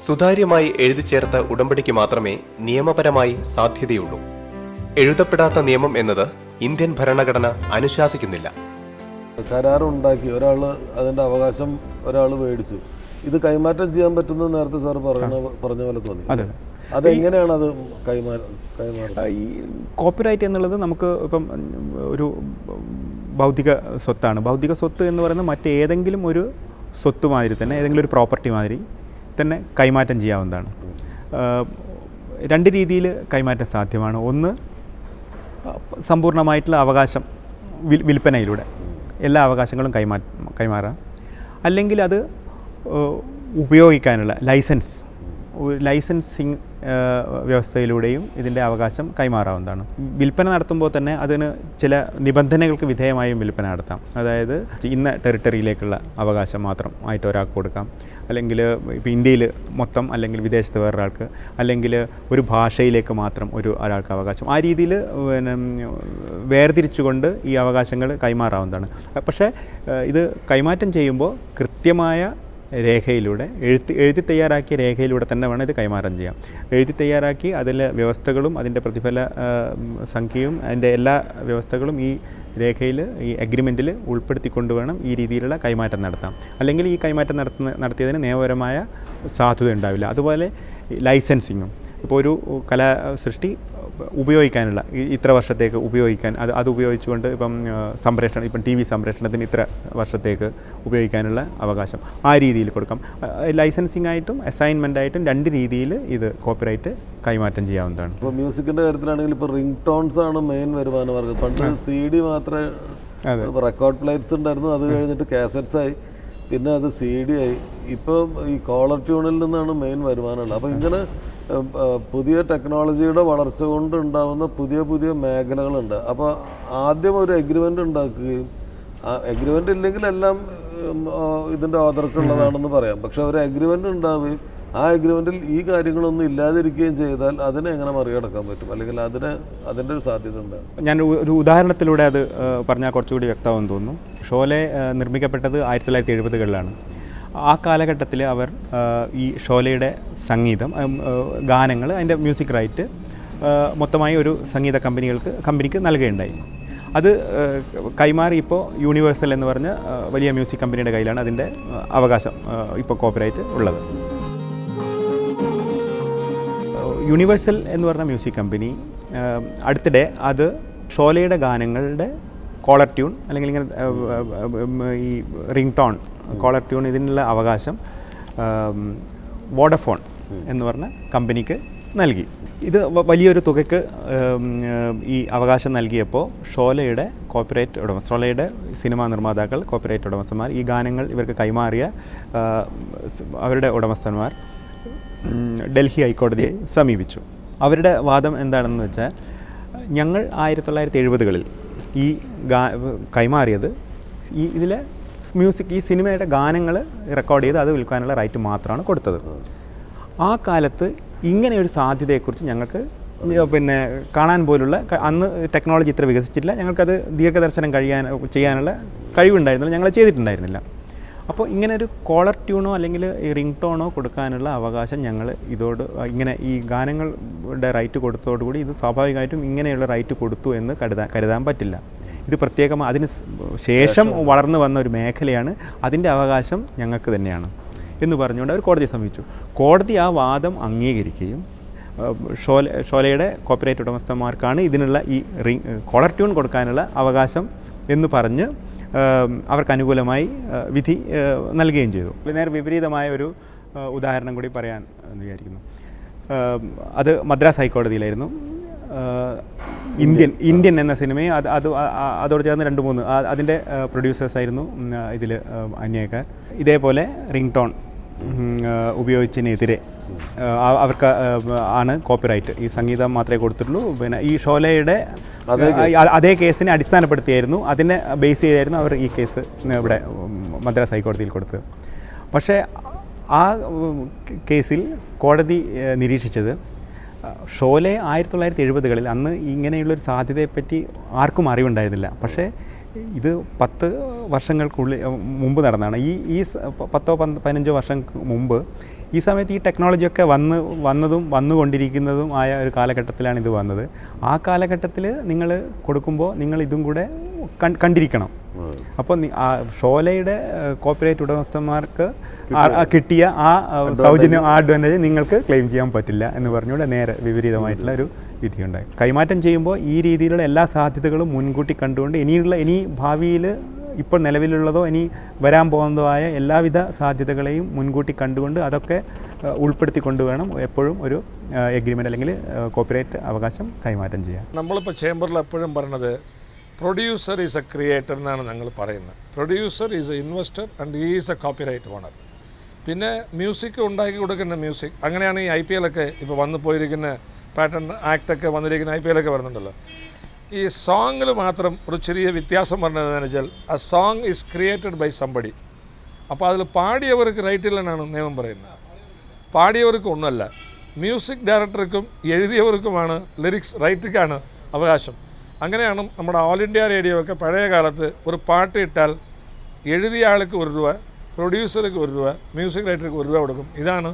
സുതാര്യമായി എഴുതിച്ചേർത്ത ഉടമ്പടിക്ക് മാത്രമേ നിയമപരമായി സാധ്യതയുള്ളൂ. എഴുതപ്പെടാത്ത നിയമം എന്നത് ഇന്ത്യൻ ഭരണഘടന അനുശാസിക്കുന്നില്ല. കരാറുണ്ടാക്കി ഒരാൾ അതിൻ്റെ അവകാശം ഒരാൾ മേടിച്ചു, ഇത് കൈമാറ്റം ചെയ്യാൻ പറ്റുന്ന നേരത്തെ സാർ പറഞ്ഞ പോലെ തോന്നി. അതെങ്ങനെയാണ് അത് കൈമാറുന്നത്? ഈ കോപ്പിറൈറ്റ് എന്നുള്ളത് നമുക്ക് ഇപ്പം ഒരു ബൗദ്ധിക സ്വത്താണ്. ബൗദ്ധിക സ്വത്ത് എന്ന് പറയുന്നത് മറ്റേതെങ്കിലും ഒരു സ്വത്ത് മാതിരി തന്നെ, ഏതെങ്കിലും ഒരു പ്രോപ്പർട്ടി മാതിരി തന്നെ കൈമാറ്റം ചെയ്യാവുന്നതാണ്. രണ്ട് രീതിയിൽ കൈമാറ്റം സാധ്യമാണ്. ഒന്ന്, സമ്പൂർണ്ണമായിട്ടുള്ള അവകാശം വിൽപ്പനയിലൂടെ എല്ലാ അവകാശങ്ങളും കൈമാറാം. അല്ലെങ്കിൽ അത് ഉപയോഗിക്കാനുള്ള ലൈസൻസിങ് വ്യവസ്ഥയിലൂടെയും ഇതിൻ്റെ അവകാശം കൈമാറാവുന്നതാണ്. വിൽപ്പന നടത്തുമ്പോൾ തന്നെ അതിന് ചില നിബന്ധനകൾക്ക് വിധേയമായും വിൽപ്പന നടത്താം. അതായത് ഇന്ന ടെറിട്ടറിയിലേക്കുള്ള അവകാശം മാത്രം ആയിട്ട് ഒരാൾക്ക് കൊടുക്കാം, അല്ലെങ്കിൽ ഇപ്പോൾ ഇന്ത്യയിൽ മൊത്തം, അല്ലെങ്കിൽ വിദേശത്ത് വേറൊരാൾക്ക്, അല്ലെങ്കിൽ ഒരു ഭാഷയിലേക്ക് മാത്രം ഒരാൾക്ക് അവകാശം. ആ രീതിയിൽ വേർതിരിച്ചുകൊണ്ട് ഈ അവകാശങ്ങൾ കൈമാറാവുന്നതാണ്. പക്ഷേ ഇത് കൈമാറ്റം ചെയ്യുമ്പോൾ കൃത്യമായ രേഖയിലൂടെ എഴുതി തയ്യാറാക്കിയ രേഖയിലൂടെ തന്നെ വേണം ഇത് കൈമാറ്റം ചെയ്യാം. എഴുതി തയ്യാറാക്കി അതിലെ വ്യവസ്ഥകളും അതിൻ്റെ പ്രതിഫല സംഖ്യയും അതിൻ്റെ എല്ലാ വ്യവസ്ഥകളും ഈ രേഖയിൽ, ഈ അഗ്രിമെൻറ്റിൽ ഉൾപ്പെടുത്തിക്കൊണ്ട് വേണം ഈ രീതിയിലുള്ള കൈമാറ്റം നടത്താം. അല്ലെങ്കിൽ ഈ കൈമാറ്റം നടത്തിയതിന് നിയമപരമായ സാധുത ഉണ്ടാവില്ല. അതുപോലെ ലൈസൻസിങ്ങും, ഇപ്പോൾ ഒരു കലാസൃഷ്ടി ഉപയോഗിക്കാനുള്ള ഇത്ര വർഷത്തേക്ക് ഉപയോഗിക്കാൻ, അത് ഉപയോഗിച്ചുകൊണ്ട് ഇപ്പം സംപ്രേഷണം, ഇപ്പം TV സംപ്രേഷണത്തിന് ഇത്ര വർഷത്തേക്ക് ഉപയോഗിക്കാനുള്ള അവകാശം ആ രീതിയിൽ കൊടുക്കാം. ലൈസൻസിങ് ആയിട്ടും അസൈൻമെൻ്റ് ആയിട്ടും രണ്ട് രീതിയിൽ ഇത് കോപ്പിറൈറ്റ് കൈമാറ്റം ചെയ്യാവുന്നതാണ്. ഇപ്പോൾ മ്യൂസിക്കിൻ്റെ കാര്യത്തിലാണെങ്കിൽ ഇപ്പോൾ റിംഗ് ടോൺസ് ആണ് മെയിൻ വരുമാന മാർഗ്ഗം. പണ്ട് CD മാത്രമേ, റെക്കോർഡ് പ്ലേറ്റ്സ് ഉണ്ടായിരുന്നു, അത് കഴിഞ്ഞിട്ട് കാസറ്റ്സ് ആയി, പിന്നെ അത് CD ആയി, ഇപ്പോൾ ഈ കോളർ ട്യൂണിൽ നിന്നാണ് മെയിൻ വരുമാനമുള്ളത്. അപ്പോൾ ഇങ്ങനെ പുതിയ ടെക്നോളജിയുടെ വളർച്ച കൊണ്ട് ഉണ്ടാകുന്ന പുതിയ പുതിയ മേഖലകളുണ്ട്. അപ്പോൾ ആദ്യം ഒരു എഗ്രിമെൻ്റ് ഉണ്ടാക്കുകയും, എഗ്രിമെൻ്റ് ഇല്ലെങ്കിൽ എല്ലാം ഇതിൻ്റെ ഓതർക്കുള്ളതാണെന്ന് പറയാം. പക്ഷെ ഒരു എഗ്രിമെൻ്റ് ഉണ്ടാവുകയും ആ എഗ്രിമെൻറ്റിൽ ഈ കാര്യങ്ങളൊന്നും ഇല്ലാതിരിക്കുകയും ചെയ്താൽ അതിനെ എങ്ങനെ മറികടക്കാൻ പറ്റും, അല്ലെങ്കിൽ അതിൻ്റെ ഒരു സാധ്യത ഉണ്ടാകും. ഞാൻ ഒരു ഉദാഹരണത്തിലൂടെ അത് പറഞ്ഞാൽ കുറച്ചുകൂടി വ്യക്തമാണെന്ന് തോന്നുന്നു. ഷോലെ നിർമ്മിക്കപ്പെട്ടത് 1970-കളിലാണ്. ആ കാലഘട്ടത്തിൽ അവർ ഈ ഷോലയുടെ സംഗീതം, ഗാനങ്ങൾ, അതിൻ്റെ മ്യൂസിക് റൈറ്റ് മൊത്തമായി ഒരു സംഗീത കമ്പനിക്ക് നൽകുകയുണ്ടായി. അത് കൈമാറി ഇപ്പോൾ യൂണിവേഴ്സൽ എന്ന് പറഞ്ഞ വലിയ മ്യൂസിക് കമ്പനിയുടെ കയ്യിലാണ് അതിൻ്റെ അവകാശം, ഇപ്പോൾ കോപ്പിറൈറ്റ് ഉള്ളത്. യൂണിവേഴ്സൽ എന്ന് പറഞ്ഞ മ്യൂസിക് കമ്പനി അടുത്തിടെ അത് ഷോലയുടെ ഗാനങ്ങളുടെ കോളർ ട്യൂൺ, അല്ലെങ്കിൽ ഇങ്ങനെ ഈ റിംഗ് ടോൺ, കോളർ ട്യൂൺ, ഇതിനുള്ള അവകാശം വോഡഫോൺ എന്ന് പറഞ്ഞ കമ്പനിക്ക് നൽകി. ഇത് വലിയൊരു തുകയ്ക്ക് ഈ അവകാശം നൽകിയപ്പോൾ ഷോലയുടെ ഷോലയുടെ സിനിമാ നിർമ്മാതാക്കൾ, കോപ്പിറൈറ്റ് ഉടമസ്ഥന്മാർ, ഈ ഗാനങ്ങൾ ഇവർക്ക് കൈമാറിയ അവരുടെ ഉടമസ്ഥന്മാർ ഡൽഹി ഹൈക്കോടതിയെ സമീപിച്ചു. അവരുടെ വാദം എന്താണെന്ന് വെച്ചാൽ, ഞങ്ങൾ 1970-കളിൽ ഈ കൈമാറിയത് ഇതിലെ ഈ സിനിമയുടെ ഗാനങ്ങൾ റെക്കോർഡ് ചെയ്ത് അത് വിൽക്കാനുള്ള റൈറ്റ് മാത്രമാണ് കൊടുത്തത്. ആ കാലത്ത് ഇങ്ങനെയൊരു സാധ്യതയെക്കുറിച്ച് ഞങ്ങൾക്ക് കാണാൻ പോലുള്ള, അന്ന് ടെക്നോളജി ഇത്ര വികസിച്ചിട്ടില്ല, ഞങ്ങൾക്കത് ദീർഘദർശനം ചെയ്യാനുള്ള കഴിവുണ്ടായിരുന്നില്ല, ഞങ്ങൾ ചെയ്തിട്ടുണ്ടായിരുന്നില്ല. അപ്പോൾ ഇങ്ങനെ ഒരു കോളർ ട്യൂണോ അല്ലെങ്കിൽ ഈ റിംഗ് ടോണോ കൊടുക്കാനുള്ള അവകാശം ഞങ്ങൾ ഇങ്ങനെ ഈ ഗാനങ്ങളുടെ റൈറ്റ് കൊടുത്തതോടുകൂടി ഇത് സ്വാഭാവികമായിട്ടും ഇങ്ങനെയുള്ള റൈറ്റ് കൊടുത്തു എന്ന് കരുതാൻ പറ്റില്ല. ഇത് പ്രത്യേകം അതിന് ശേഷം വളർന്നു വന്ന ഒരു മേഖലയാണ്, അതിൻ്റെ അവകാശം ഞങ്ങൾക്ക് തന്നെയാണ് എന്ന് പറഞ്ഞുകൊണ്ട് അവർ കോടതിയെ സമീപിച്ചു. കോടതി ആ വാദം അംഗീകരിക്കുകയും ഷോലയുടെ കോപ്പിറൈറ്റ് ഉടമസ്ഥന്മാർക്കാണ് ഇതിനുള്ള ഈ കോളർ ട്യൂൺ കൊടുക്കാനുള്ള അവകാശം എന്ന് പറഞ്ഞ് അവർക്ക് അനുകൂലമായി വിധി നൽകുകയും ചെയ്തു. നേരെ വിപരീതമായ ഒരു ഉദാഹരണം കൂടി പറയാൻ വിചാരിക്കുന്നു. അത് മദ്രാസ് ഹൈക്കോടതിയിലായിരുന്നു. ഇന്ത്യൻ എന്ന സിനിമയും അതോട് ചേർന്ന് 2-3 അതിൻ്റെ പ്രൊഡ്യൂസേഴ്സായിരുന്നു ഇതിൽ അന്യായക്കാർ. ഇതേപോലെ റിംഗ് ടോൺ ഉപയോഗിച്ചതിനെതിരെ അവർക്ക് ആണ് കോപ്പിറൈറ്റ്, ഈ സംഗീതം മാത്രമേ കൊടുത്തിട്ടുള്ളൂ. പിന്നെ ഈ ഷോലയുടെ അതേ കേസിനെ അടിസ്ഥാനപ്പെടുത്തിയായിരുന്നു, അതിനെ ബേസ് ചെയ്തായിരുന്നു അവർ ഈ കേസ് ഇവിടെ മദ്രാസ് ഹൈക്കോടതിയിൽ കൊടുത്തത്. പക്ഷേ ആ കേസിൽ കോടതി നിരീക്ഷിച്ചത്, ഷോലെ 1970-കളിൽ അന്ന് ഇങ്ങനെയുള്ളൊരു സാധ്യതയെപ്പറ്റി ആർക്കും അറിവുണ്ടായിരുന്നില്ല. പക്ഷേ ഇത് 10 വർഷങ്ങൾക്കുള്ളിൽ മുമ്പ് നടന്നതാണ്. ഈ 10-15 വർഷം മുമ്പ് ഈ സമയത്ത് ഈ ടെക്നോളജിയൊക്കെ വന്നുകൊണ്ടിരിക്കുന്നതും ആയ ഒരു കാലഘട്ടത്തിലാണ് ഇത് വന്നത്. ആ കാലഘട്ടത്തിൽ നിങ്ങൾ കൊടുക്കുമ്പോൾ നിങ്ങൾ ഇതും കൂടെ കണ്ടിരിക്കണം. അപ്പോൾ ഷോലയുടെ കോപ്പിറൈറ്റ് ഉടമസ്ഥന്മാർക്ക് കിട്ടിയ ആ സൗജന്യം, ആ അഡ്വാൻറ്റേജ് നിങ്ങൾക്ക് ക്ലെയിം ചെയ്യാൻ പറ്റില്ല എന്ന് പറഞ്ഞുകൊണ്ട് നേരെ വിപരീതമായിട്ടുള്ള ഒരു വിധിയുണ്ടായി. കൈമാറ്റം ചെയ്യുമ്പോൾ ഈ രീതിയിലുള്ള എല്ലാ സാധ്യതകളും മുൻകൂട്ടി കണ്ടുകൊണ്ട് ഇനി ഭാവിയിൽ ഇപ്പോൾ നിലവിലുള്ളതോ ഇനി വരാൻ പോകുന്നതോ ആയ എല്ലാവിധ സാധ്യതകളെയും മുൻകൂട്ടി കണ്ടുകൊണ്ട് അതൊക്കെ ഉൾപ്പെടുത്തിക്കൊണ്ട് വേണം എപ്പോഴും ഒരു എഗ്രിമെൻ്റ് അല്ലെങ്കിൽ കോപ്പിറൈറ്റ് അവകാശം കൈമാറ്റം ചെയ്യാൻ. നമ്മളിപ്പോൾ ചേംബറിൽ എപ്പോഴും പറയുന്നത് പ്രൊഡ്യൂസർ ഈസ് എ ക്രിയേറ്റർ എന്നാണ് ഞങ്ങൾ പറയുന്നത്. Producer is a investor and he is a copyright owner. പിന്നെ മ്യൂസിക് ഉണ്ടാക്കി കൊടുക്കുന്ന മ്യൂസിക്, അങ്ങനെയാണ് ഈ IPL ഒക്കെ ഇപ്പോൾ വന്നു പോയിരിക്കുന്ന പാറ്റേൺ ആക്ടൊക്കെ വന്നിരിക്കുന്ന IPL ഒക്കെ വരുന്നുണ്ടല്ലോ. ഈ സോങ്ങിൽ മാത്രം ഒരു ചെറിയ വ്യത്യാസം പറഞ്ഞതെന്ന് വെച്ചാൽ ആ song is created by somebody. അപ്പോൾ അതിൽ പാടിയവർക്ക് റൈറ്റ് ഇല്ലെന്നാണ് നിയമം പറയുന്നത്. പാടിയവർക്ക് ഒന്നുമല്ല, മ്യൂസിക് ഡയറക്ടർക്കും എഴുതിയവർക്കുമാണ് ലിറിക്സ് റൈറ്റിക്കാണ് അവകാശം. അങ്ങനെയാണ് നമ്മുടെ ഓൾ ഇന്ത്യ റേഡിയോ ഒക്കെ പഴയ കാലത്ത് ഒരു പാട്ട് ഇട്ടാൽ എഴുതിയ ആൾക്ക് 1 രൂപ, പ്രൊഡ്യൂസർക്ക് 1 രൂപ, മ്യൂസിക് റൈറ്റർക്ക് 1 രൂപ കൊടുക്കും. ഇതാണ്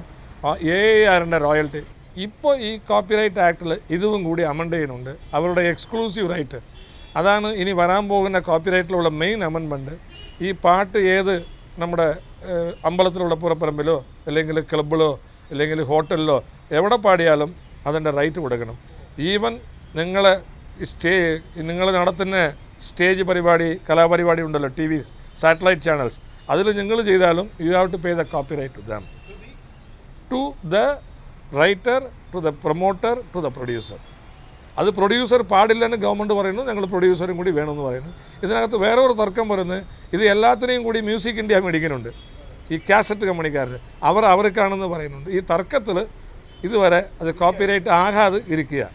AIRൻ്റെ റോയൽറ്റി. ഇപ്പോൾ ഈ കോപ്പിറൈറ്റ് ആക്ടിൽ ഇതും കൂടി അമെൻഡ് ചെയ്യുന്നുണ്ട്, അവരുടെ എക്സ്ക്ലൂസീവ് റൈറ്റ്. അതാണ് ഇനി വരാൻ പോകുന്ന കോപ്പിറൈറ്റിലുള്ള മെയിൻ അമെൻമെൻറ്റ്. ഈ പാട്ട് ഏത് നമ്മുടെ അമ്പലത്തിലുള്ള പുറപ്പറമ്പിലോ അല്ലെങ്കിൽ ക്ലബിലോ അല്ലെങ്കിൽ ഹോട്ടലിലോ എവിടെ പാടിയാലും അതിൻ്റെ റൈറ്റ് കൊടുക്കണം. ഈവൻ നിങ്ങൾ നടത്തുന്ന സ്റ്റേജ് പരിപാടി, കലാപരിപാടി ഉണ്ടല്ലോ, TV സാറ്റലൈറ്റ് ചാനൽസ്, അതിൽ നിങ്ങൾ ചെയ്താലും you have to pay the copyright to them, to the writer, to the promoter, to the producer. അത് പ്രൊഡ്യൂസർ പാടില്ലെന്ന് ഗവൺമെൻറ് പറയുന്നു, ഞങ്ങൾ പ്രൊഡ്യൂസറും കൂടി വേണമെന്ന് പറയുന്നു. ഇതിനകത്ത് വേറെ ഒരു തർക്കം പറയുന്നത് ഇത് എല്ലാത്തിനെയും കൂടി മ്യൂസിക് ഇന്ത്യ മേടിക്കുന്നുണ്ട്, ഈ കാസറ്റ് കമ്പനിക്കാർ അവർക്കാണെന്ന് പറയുന്നുണ്ട്. ഈ തർക്കത്തിൽ ഇതുവരെ അത് കോപ്പിറൈറ്റ് ആകാതെ ഇരിക്കുക.